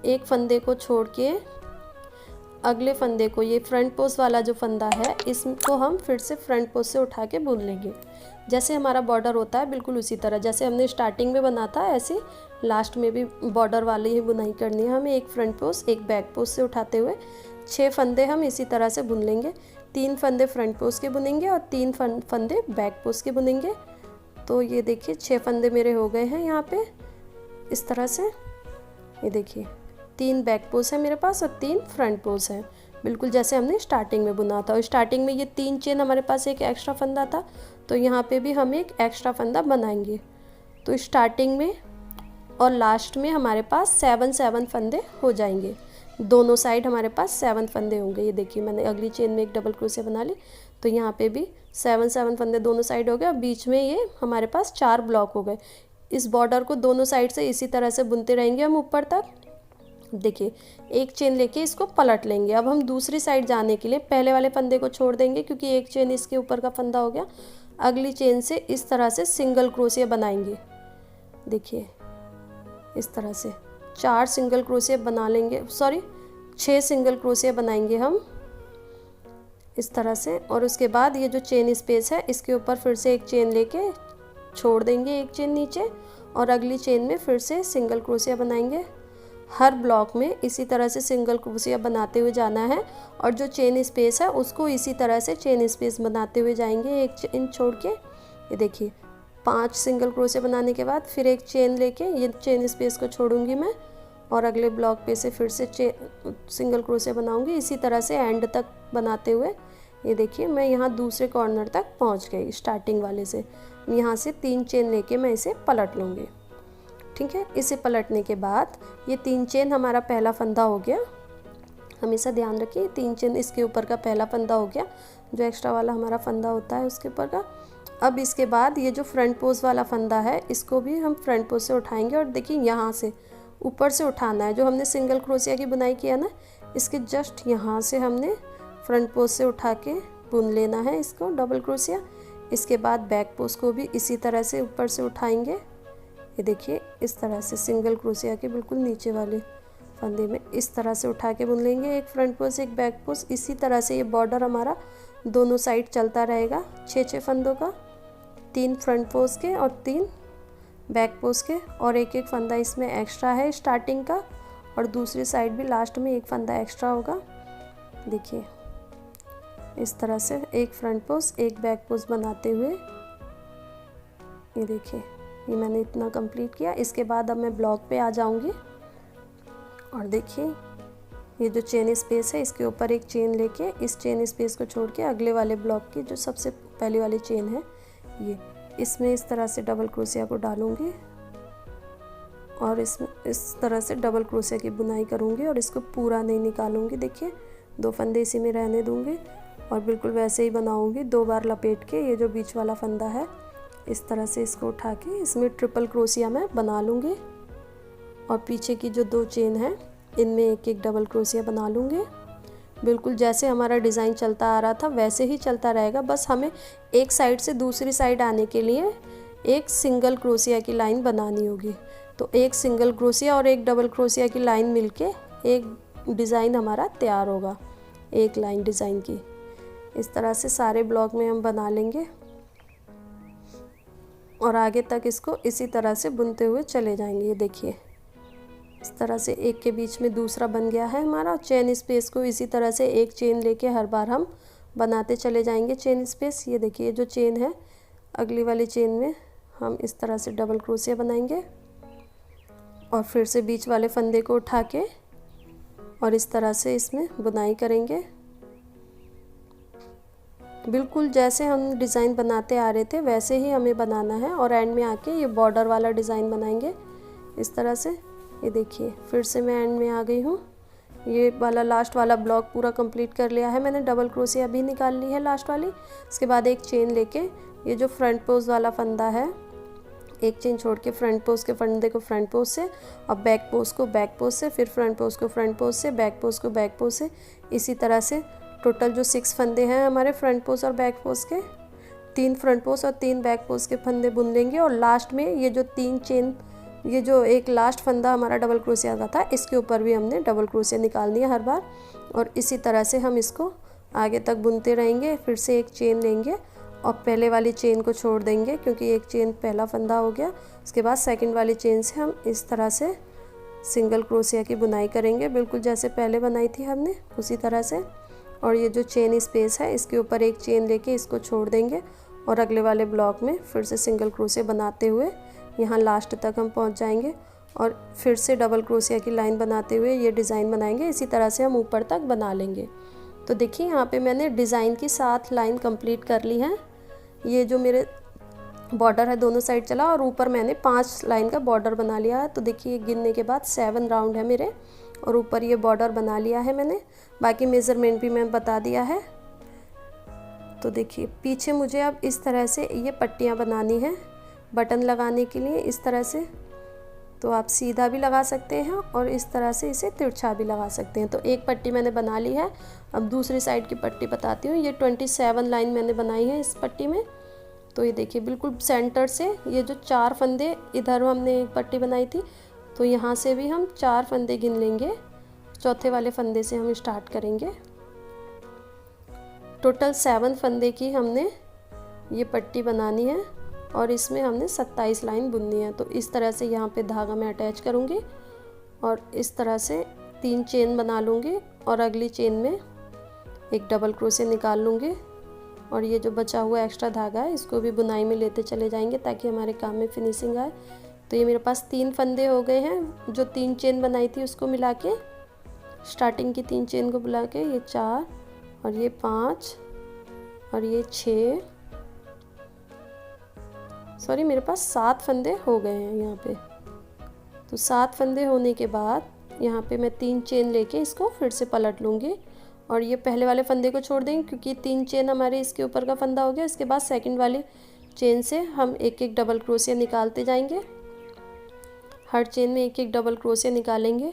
एक फंदे को छोड़ के अगले फंदे को, ये फ्रंट पोस्ट वाला जो फंदा है, इसको हम फिर से फ्रंट पोस्ट से उठा के बुन लेंगे। जैसे हमारा बॉर्डर होता है बिल्कुल उसी तरह, जैसे हमने स्टार्टिंग में बना था ऐसे लास्ट में भी बॉर्डर वाली ही बुनाई करनी है हमें। एक फ्रंट पोस्ट एक बैक पोस्ट से उठाते हुए 6 फंदे हम इसी तरह से बुन लेंगे। 3 फंदे फ्रंट पोस्ट के बुनेंगे और 3 फंदे बैक पोस्ट के बुनेंगे। तो ये देखिए 6 फंदे मेरे हो गए हैं यहाँ पे इस तरह से। ये देखिए 3 बैक पोस्ट है मेरे पास और 3 फ्रंट पोस्ट है, बिल्कुल जैसे हमने स्टार्टिंग में बुना था। और स्टार्टिंग में ये 3 चेन हमारे पास एक एक्स्ट्रा फंदा था, तो यहाँ पे भी हम एक एक्स्ट्रा फंदा बनाएंगे। तो स्टार्टिंग में और लास्ट में हमारे पास 7 फंदे हो जाएंगे। दोनों साइड हमारे पास 7 फंदे होंगे। ये देखिए मैंने अगली चेन में एक डबल क्रोशिया बना ली, तो यहाँ पे भी 7 फंदे दोनों साइड हो गए। और बीच में ये हमारे पास 4 ब्लॉक हो गए। इस बॉर्डर को दोनों साइड से इसी तरह से बुनते रहेंगे हम ऊपर तक। देखिए एक चेन लेके इसको पलट लेंगे। अब हम दूसरी साइड जाने के लिए पहले वाले फंदे को छोड़ देंगे, क्योंकि एक चेन इसके ऊपर का फंदा हो गया। अगली चेन से इस तरह से सिंगल क्रोशिया बनाएंगे। देखिए इस तरह से 4 सिंगल क्रोशिया बना लेंगे, सॉरी 6 सिंगल क्रोशिया बनाएंगे हम इस तरह से। और उसके बाद ये जो चेन स्पेस है इसके ऊपर फिर से एक चेन लेके छोड़ देंगे एक चेन नीचे, और अगली चेन में फिर से सिंगल क्रोशिया बनाएंगे। हर ब्लॉक में इसी तरह से सिंगल क्रोशिया बनाते हुए जाना है, और जो चेन स्पेस है उसको इसी तरह से चेन स्पेस बनाते हुए जाएंगे एक चेन छोड़ के। ये देखिए 5 सिंगल क्रोशिया बनाने के बाद फिर एक चेन लेके ये चेन स्पेस को छोड़ूंगी मैं, और अगले ब्लॉक पे से फिर से सिंगल क्रोशिया बनाऊंगी इसी तरह से एंड तक बनाते हुए। ये देखिए मैं यहाँ दूसरे कॉर्नर तक पहुँच गई स्टार्टिंग वाले से। यहाँ से 3 चेन लेके मैं इसे पलट लूँगी। ठीक है, इसे पलटने के बाद ये 3 चेन हमारा पहला फंदा हो गया। हमेशा ध्यान रखिए 3 चेन इसके ऊपर का पहला फंदा हो गया, जो एक्स्ट्रा वाला हमारा फंदा होता है उसके ऊपर का। अब इसके बाद ये जो फ्रंट पोस्ट वाला फंदा है इसको भी हम फ्रंट पोस्ट से उठाएंगे, और देखिए यहाँ से ऊपर से उठाना है। जो हमने सिंगल क्रोशिया की बुनाई किया ना, इसके जस्ट यहाँ से हमने फ्रंट पोस्ट से उठा के बुन लेना है इसको डबल क्रोशिया। इसके बाद बैक पोस्ट को भी इसी तरह से ऊपर से उठाएंगे। ये देखिए इस तरह से सिंगल क्रोशिया के बिल्कुल नीचे वाले फंदे में इस तरह से उठा के बुन लेंगे, एक फ्रंट पोस्ट एक बैक पोस्ट। इसी तरह से ये बॉर्डर हमारा दोनों साइड चलता रहेगा 6-6 फंदों का, 3 फ्रंट पोस्ट के और 3 बैक पोस्ट के, और एक एक फंदा इसमें एक्स्ट्रा है स्टार्टिंग का, और दूसरी साइड भी लास्ट में एक फंदा एक्स्ट्रा होगा। देखिए इस तरह से एक फ्रंट पोस्ट एक बैक पोस्ट बनाते हुए ये देखिए ये मैंने इतना कंप्लीट किया। इसके बाद अब मैं ब्लॉक पे आ जाऊंगी और देखिए ये जो चेन स्पेस है इसके ऊपर एक चेन लेके इस चेन स्पेस को छोड़ के अगले वाले ब्लॉक की जो सबसे पहली वाली चेन है ये इसमें इस तरह से डबल क्रोशिया को डालूंगी और इसमें इस तरह से डबल क्रोशिया की बुनाई करूंगी और इसको पूरा नहीं निकालूंगी। देखिए 2 फंदे इसी में रहने दूंगी और बिल्कुल वैसे ही बनाऊंगी 2 बार लपेट के। ये जो बीच वाला फंदा है इस तरह से इसको उठा के इसमें ट्रिपल क्रोशिया मैं बना लूँगी और पीछे की जो 2 चेन है इनमें एक एक डबल क्रोशिया बना लूँगी। बिल्कुल जैसे हमारा डिज़ाइन चलता आ रहा था वैसे ही चलता रहेगा, बस हमें एक साइड से दूसरी साइड आने के लिए एक सिंगल क्रोशिया की लाइन बनानी होगी। तो एक सिंगल क्रोशिया और एक डबल क्रोशिया की लाइन मिलके एक डिज़ाइन हमारा तैयार होगा, एक लाइन डिज़ाइन की। इस तरह से सारे ब्लॉक में हम बना लेंगे और आगे तक इसको इसी तरह से बुनते हुए चले जाएंगे। ये देखिए इस तरह से एक के बीच में दूसरा बन गया है हमारा। चेन स्पेस को इसी तरह से एक चेन लेके हर बार हम बनाते चले जाएंगे चेन स्पेस। ये देखिए जो चेन है अगली वाली चेन में हम इस तरह से डबल क्रोशिया बनाएंगे और फिर से बीच वाले फंदे को उठा के और इस तरह से इसमें बुनाई करेंगे। बिल्कुल जैसे हम डिज़ाइन बनाते आ रहे थे वैसे ही हमें बनाना है और एंड में आके ये बॉर्डर वाला डिज़ाइन बनाएंगे इस तरह से। ये देखिए फिर से मैं एंड में आ गई हूँ। ये वाला लास्ट वाला ब्लॉक पूरा कंप्लीट कर लिया है मैंने, डबल क्रोशिया भी निकाल ली है लास्ट वाली। इसके बाद एक चेन लेके ये जो फ्रंट पोस्ट वाला फंदा है एक चेन छोड़ के फ्रंट पोस्ट के फंदे को फ्रंट पोस्ट से और बैक पोस्ट को बैक पोस्ट से, फिर फ्रंट पोस्ट को फ्रंट पोस्ट से, बैक पोस्ट को बैक पोस्ट से। इसी तरह से टोटल जो 6 फंदे हैं हमारे फ्रंट पोस्ट और बैक पोस्ट के, 3 फ्रंट पोस्ट और 3 बैक पोस्ट के फंदे बुन लेंगे और लास्ट में ये जो 3 चेन ये जो एक लास्ट फंदा हमारा डबल क्रोशिया का था इसके ऊपर भी हमने डबल क्रोशिया निकालनी है हर बार और इसी तरह से हम इसको आगे तक बुनते रहेंगे। फिर से एक चेन लेंगे और पहले वाली चेन को छोड़ देंगे क्योंकि एक चेन पहला फंदा हो गया। उसके बाद सेकंड वाली चेन से हम इस तरह से सिंगल क्रोशिया की बुनाई करेंगे बिल्कुल जैसे पहले बनाई थी हमने उसी तरह से। और ये जो चेन स्पेस है इसके ऊपर एक चेन लेके इसको छोड़ देंगे और अगले वाले ब्लॉक में फिर से सिंगल क्रोशिया बनाते हुए यहाँ लास्ट तक हम पहुँच जाएंगे और फिर से डबल क्रोशिया की लाइन बनाते हुए ये डिज़ाइन बनाएंगे। इसी तरह से हम ऊपर तक बना लेंगे। तो देखिए यहाँ पे मैंने डिज़ाइन की 7 लाइन कंप्लीट कर ली हैं। ये जो मेरे बॉर्डर है दोनों साइड चला और ऊपर मैंने 5 लाइन का बॉर्डर बना लिया है। तो देखिए गिनने के बाद 7 राउंड है मेरे और ऊपर ये बॉर्डर बना लिया है मैंने। बाकी मेज़रमेंट भी मैं बता दिया है। तो देखिए पीछे मुझे अब इस तरह से ये पट्टियाँ बनानी है बटन लगाने के लिए इस तरह से। तो आप सीधा भी लगा सकते हैं और इस तरह से इसे तिरछा भी लगा सकते हैं। तो एक पट्टी मैंने बना ली है। अब दूसरी साइड की पट्टी बताती हूँ। ये 27 लाइन मैंने बनाई है इस पट्टी में। तो ये देखिए बिल्कुल सेंटर से ये जो 4 फंदे इधर हमने एक पट्टी बनाई थी तो यहाँ से भी हम 4 फंदे गिन लेंगे। चौथे वाले फंदे से हम स्टार्ट करेंगे। टोटल 7 फंदे की हमने ये पट्टी बनानी है और इसमें हमने 27 लाइन बुननी है। तो इस तरह से यहाँ पे धागा मैं अटैच करूँगी और इस तरह से 3 चेन बना लूँगी और अगली चेन में एक डबल क्रोशिया निकाल लूँगी और ये जो बचा हुआ एक्स्ट्रा धागा है इसको भी बुनाई में लेते चले जाएंगे ताकि हमारे काम में फिनिशिंग आए। तो ये मेरे पास 3 फंदे हो गए हैं। जो 3 चेन बनाई थी उसको मिला के स्टार्टिंग की 3 चेन को बुला के ये 4 और ये 5 और ये 6 सॉरी मेरे पास 7 फंदे हो गए हैं यहाँ पे। तो 7 फंदे होने के बाद यहाँ पे मैं 3 चेन लेके इसको फिर से पलट लूँगी और ये पहले वाले फंदे को छोड़ देंगे क्योंकि 3 चेन हमारे इसके ऊपर का फंदा हो गया। इसके बाद सेकंड वाली चेन से हम एक एक डबल क्रोशिया निकालते जाएंगे। हर चेन में एक एक डबल क्रोशिया निकालेंगे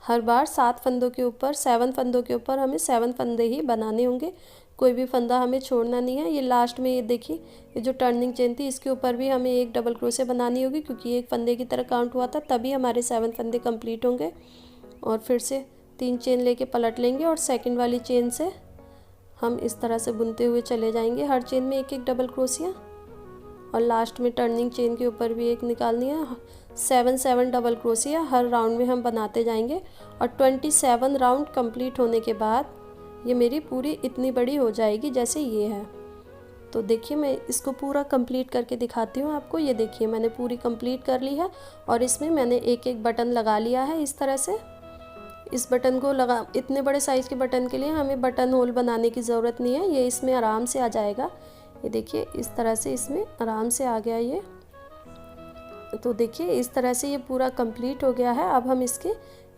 हर बार 7 फंदों के ऊपर 7 फंदों के ऊपर हमें 7 फंदे ही बनाने होंगे, कोई भी फंदा हमें छोड़ना नहीं है। ये लास्ट में ये देखिए, ये जो टर्निंग चेन थी इसके ऊपर भी हमें एक डबल क्रोशे बनानी होगी, क्योंकि एक फंदे की तरह काउंट हुआ था, तभी हमारे 7 फंदे कंप्लीट होंगे। और फिर से 3 चेन लेके पलट लेंगे और सेकंड वाली चेन से हम इस तरह से बुनते हुए चले जाएंगे, हर चेन में एक एक डबल क्रोशिया। और लास्ट में टर्निंग चेन के ऊपर भी एक निकालनी है। 7 डबल क्रोशिया हर राउंड में हम बनाते जाएंगे। और 27 राउंड कंप्लीट होने के बाद ये मेरी पूरी इतनी बड़ी हो जाएगी जैसे ये है। तो देखिए, मैं इसको पूरा कंप्लीट करके दिखाती हूँ आपको। ये देखिए, मैंने पूरी कंप्लीट कर ली है और इसमें मैंने एक एक बटन लगा लिया है इस तरह से। इस बटन को लगा, इतने बड़े साइज़ के बटन के लिए हमें बटन होल बनाने की ज़रूरत नहीं है, ये इसमें आराम से आ जाएगा। ये देखिए, इस तरह से इसमें आराम से आ गया ये। तो देखिए, इस तरह से ये पूरा कंप्लीट हो गया है। अब हम इसके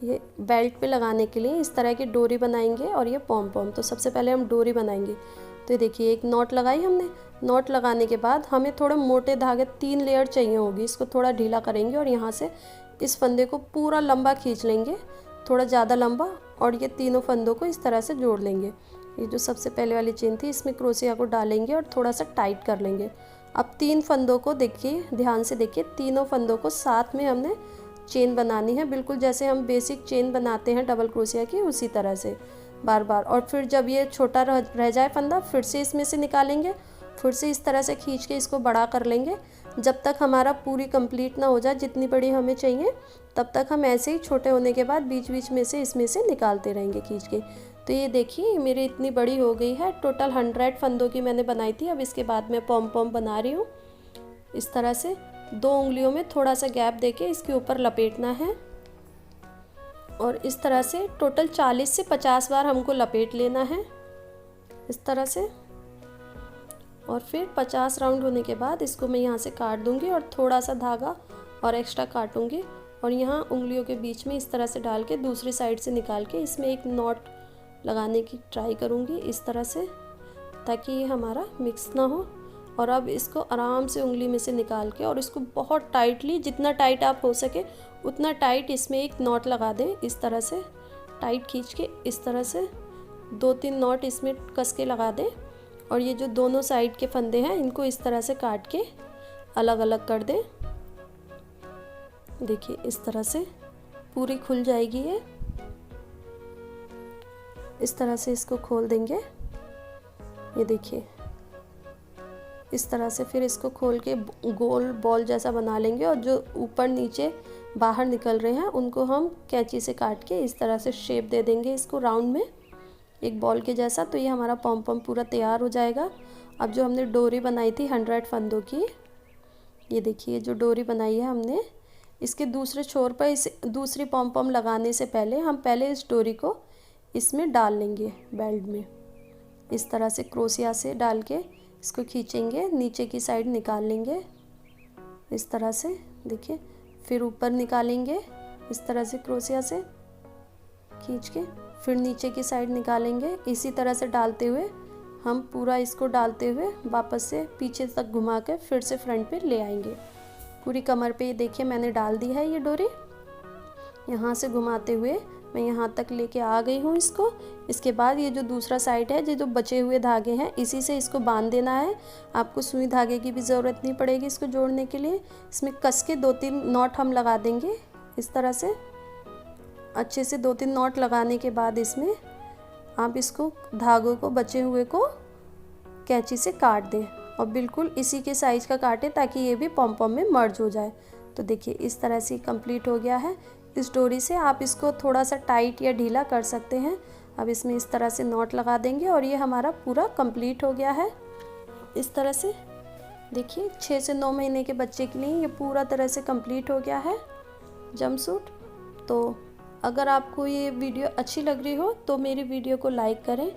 ये बेल्ट पे लगाने के लिए इस तरह की डोरी बनाएंगे और ये पॉम पॉम। तो सबसे पहले हम डोरी बनाएंगे। तो ये देखिए, एक नॉट लगाई हमने। नॉट लगाने के बाद हमें थोड़े मोटे धागे 3 लेयर चाहिए होगी, इसको थोड़ा ढीला करेंगे और यहाँ से इस फंदे को पूरा लंबा खींच लेंगे, थोड़ा ज़्यादा लंबा, और ये तीनों फंदों को इस तरह से जोड़ लेंगे। ये जो सबसे पहले वाली चेन थी इसमें क्रोशिया को डालेंगे और थोड़ा सा टाइट कर लेंगे। अब 3 फंदों को देखिए, ध्यान से देखिए, तीनों फंदों को साथ में हमने चेन बनानी है, बिल्कुल जैसे हम बेसिक चेन बनाते हैं डबल क्रोशिया की, उसी तरह से बार बार। और फिर जब ये छोटा रह जाए फंदा, फिर से इसमें से निकालेंगे, फिर से इस तरह से खींच के इसको बड़ा कर लेंगे, जब तक हमारा पूरी कंप्लीट ना हो जाए। जितनी बड़ी हमें चाहिए तब तक हम ऐसे ही छोटे होने के बाद बीच बीच में से इसमें से निकालते रहेंगे खींच के। तो ये देखिए, मेरी इतनी बड़ी हो गई है। टोटल 100 फंदों की मैंने बनाई थी। अब इसके बाद मैं पॉम पॉम बना रही हूँ। इस तरह से 2 उंगलियों में थोड़ा सा गैप देके इसके ऊपर लपेटना है और इस तरह से टोटल 40 से 50 बार हमको लपेट लेना है इस तरह से। और फिर 50 राउंड होने के बाद इसको मैं यहाँ से काट दूँगी और थोड़ा सा धागा और एक्स्ट्रा काटूँगी और यहाँ उंगलियों के बीच में इस तरह से डाल के दूसरी साइड से निकाल के इसमें एक नॉट लगाने की ट्राई करूँगी इस तरह से, ताकि ये हमारा मिक्स ना हो। और अब इसको आराम से उंगली में से निकाल के और इसको बहुत टाइटली, जितना टाइट आप हो सके उतना टाइट, इसमें एक नॉट लगा दें इस तरह से, टाइट खींच के इस तरह से 2-3 नॉट इसमें कस के लगा दें। और ये जो दोनों साइड के फंदे हैं इनको इस तरह से काट के अलग अलग कर दें। देखिए, इस तरह से पूरी खुल जाएगी ये। इस तरह से इसको खोल देंगे। ये देखिए, इस तरह से फिर इसको खोल के गोल बॉल जैसा बना लेंगे और जो ऊपर नीचे बाहर निकल रहे हैं उनको हम कैंची से काट के इस तरह से शेप दे देंगे इसको राउंड में, एक बॉल के जैसा। तो ये हमारा पॉम पॉम पूरा तैयार हो जाएगा। अब जो हमने डोरी बनाई थी 100 फंदों की, ये देखिए जो डोरी बनाई है हमने, इसके दूसरे छोर पर इस दूसरी पॉम पॉम लगाने से पहले हम पहले इस डोरी को इसमें डाल लेंगे बेल्ट में। इस तरह से क्रोशिया से डाल के इसको खींचेंगे, नीचे की साइड निकाल लेंगे इस तरह से। देखिए, फिर ऊपर निकालेंगे इस तरह से क्रोशिया से खींच के, फिर नीचे की साइड निकालेंगे। इसी तरह से डालते हुए हम पूरा इसको डालते हुए वापस से पीछे तक घुमा के फिर से फ्रंट पे ले आएंगे। पूरी कमर पे ये देखिए मैंने डाल दी है ये डोरी। यहाँ से घुमाते हुए मैं यहाँ तक लेके आ गई हूँ इसको। इसके बाद ये जो दूसरा साइड है, ये जो बचे हुए धागे हैं, इसी से इसको बांध देना है। आपको सुई धागे की भी ज़रूरत नहीं पड़ेगी इसको जोड़ने के लिए। इसमें कस के 2-3 नॉट हम लगा देंगे इस तरह से। अच्छे से 2-3 नॉट लगाने के बाद इसमें आप इसको धागों को, बचे हुए को कैंची से काट दें और बिल्कुल इसी के साइज़ का काटें ताकि ये भी पॉम पॉम में मर्ज हो जाए। तो देखिए, इस तरह से कंप्लीट हो गया है। इस डोरी से आप इसको थोड़ा सा टाइट या ढीला कर सकते हैं। अब इसमें इस तरह से नॉट लगा देंगे और ये हमारा पूरा कंप्लीट हो गया है इस तरह से। देखिए, 6 से 9 महीने के बच्चे के लिए ये पूरा तरह से कंप्लीट हो गया है जंपसूट। तो अगर आपको ये वीडियो अच्छी लग रही हो तो मेरी वीडियो को लाइक करें,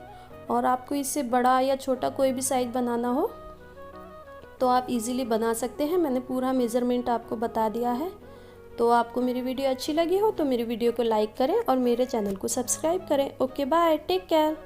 और आपको इससे बड़ा या छोटा कोई भी साइज़ बनाना हो तो आप इजीली बना सकते हैं। मैंने पूरा मेज़रमेंट आपको बता दिया है। तो आपको मेरी वीडियो अच्छी लगी हो तो मेरी वीडियो को लाइक करें और मेरे चैनल को सब्सक्राइब करें। Okay, bye, take care.